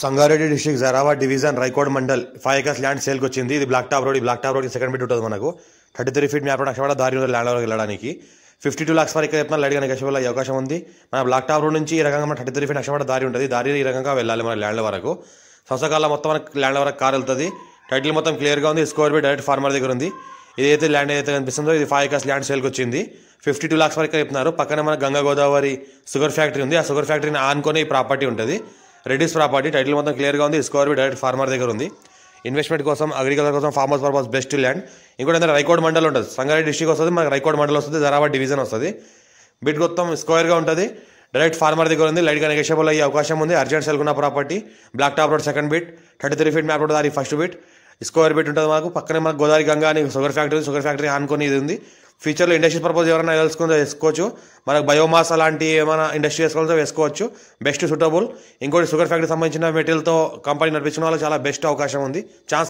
Sangareddy district Zaheerabad division Raikode mandal 5 acres land సేల్కి వచ్చింది. ఇది బ్లాక్ టాప్ రోడ్. ఈ black top road second bit ఉంటుంది మనకు 33 feet మ్యాప్ నక్షపడ దారి ల్యాండ్ వరకు వెళ్ళడానికి 52 lakhs వరకు చెప్తున్నా. లైట్గా నెగోషియబుల్ అయ్యే అవకాశం ఉంది. మన బ్లాక్ టాప్ రోడ్ నుంచి ఈ రకంగా మన 33 feet నక్షపడ దారి ఉంటుంది. దారి ఈ రకంగా వెళ్ళాలి మన ల్యాండ్ వరకు. సంవత్సరాల మొత్తం మనకు ల్యాండ్ వరకు కార్ వెళ్తుంది. టైటిల్ మొత్తం క్లియర్గా ఉంది. స్క్వేర్ బిట్ డైరెక్ట్ ఫార్మర్ దగ్గర ఉంది. ఇదైతే ల్యాండ్ ఏదైతే కనిపిస్తుందో ఇది 5 acres ల్యాండ్ సేల్కి వచ్చింది. 52 lakhs వరకు చెప్తున్నారు. పక్కన మన గంగా గోదావరి షుగర్ ఫ్యాక్టరీ ఉంది. ఆ షుగర్ ఫ్యాక్టరీని ఆనుకొని ఈ ప్రాపర్టీ ఉంటుంది. రెడ్డిస్ ప్రాపర్టీ. టైటిల్ మొత్తం క్లియర్గా ఉంది. స్క్వేర్ బిట్ డైరెక్ట్ ఫార్మర్ దగ్గర ఉంది. ఇన్వెస్ట్మెంట్ కోసం, అగ్రికల్చర్ కోసం, ఫార్మర్స్ పర్పస్ బెస్ట్ ల్యాండ్. ఇంకోటి ఏంటంటే రైకోడ్ మండల్ ఉంటుంది. సంగారెడ్డి డిస్ట్రిక్ట్ వస్తుంది, మనకి రైకోడ్ మండల్ వస్తుంది, జరాబాద్ డివిజన్ వస్తుంది. బిట్ మొత్తం స్క్వేర్గా ఉంటుంది. డైరెక్ట్ ఫార్మర్ దగ్గర ఉంది. లైట్గా నెగోషియబుల్ అయ్యే అవకాశం ఉంది. అర్జెంట్ సెల్కున్న property. Black top road second bit, 33 feet map road దారి ఫస్ట్ బిట్, స్క్వేర్ బిట్ ఉంటుంది మనకు. పక్కనే మనకు గోదావరి గంగా అని షుగర్ ఫ్యాక్టరీ ఆనుకొని ఇది ఉంది. ఫ్యూచర్లో ఇండస్ట్రీ పర్పస్ ఎవరైనా తెలుసుకుంటే వేసుకోవచ్చు. మనకు బయోమాస్ అలాంటి ఏమైనా ఇండస్ట్రీ వేసుకోవాలంటే వేసుకోవచ్చు. Best suitable. ఇంకోటి షుగర్ ఫ్యాక్టరీ సంబంధించిన మెటీరియల్తో కంపెనీ నడిపించిన వాళ్ళు చాలా బెస్ట్ అవకాశం ఉంది. ఛాన్స్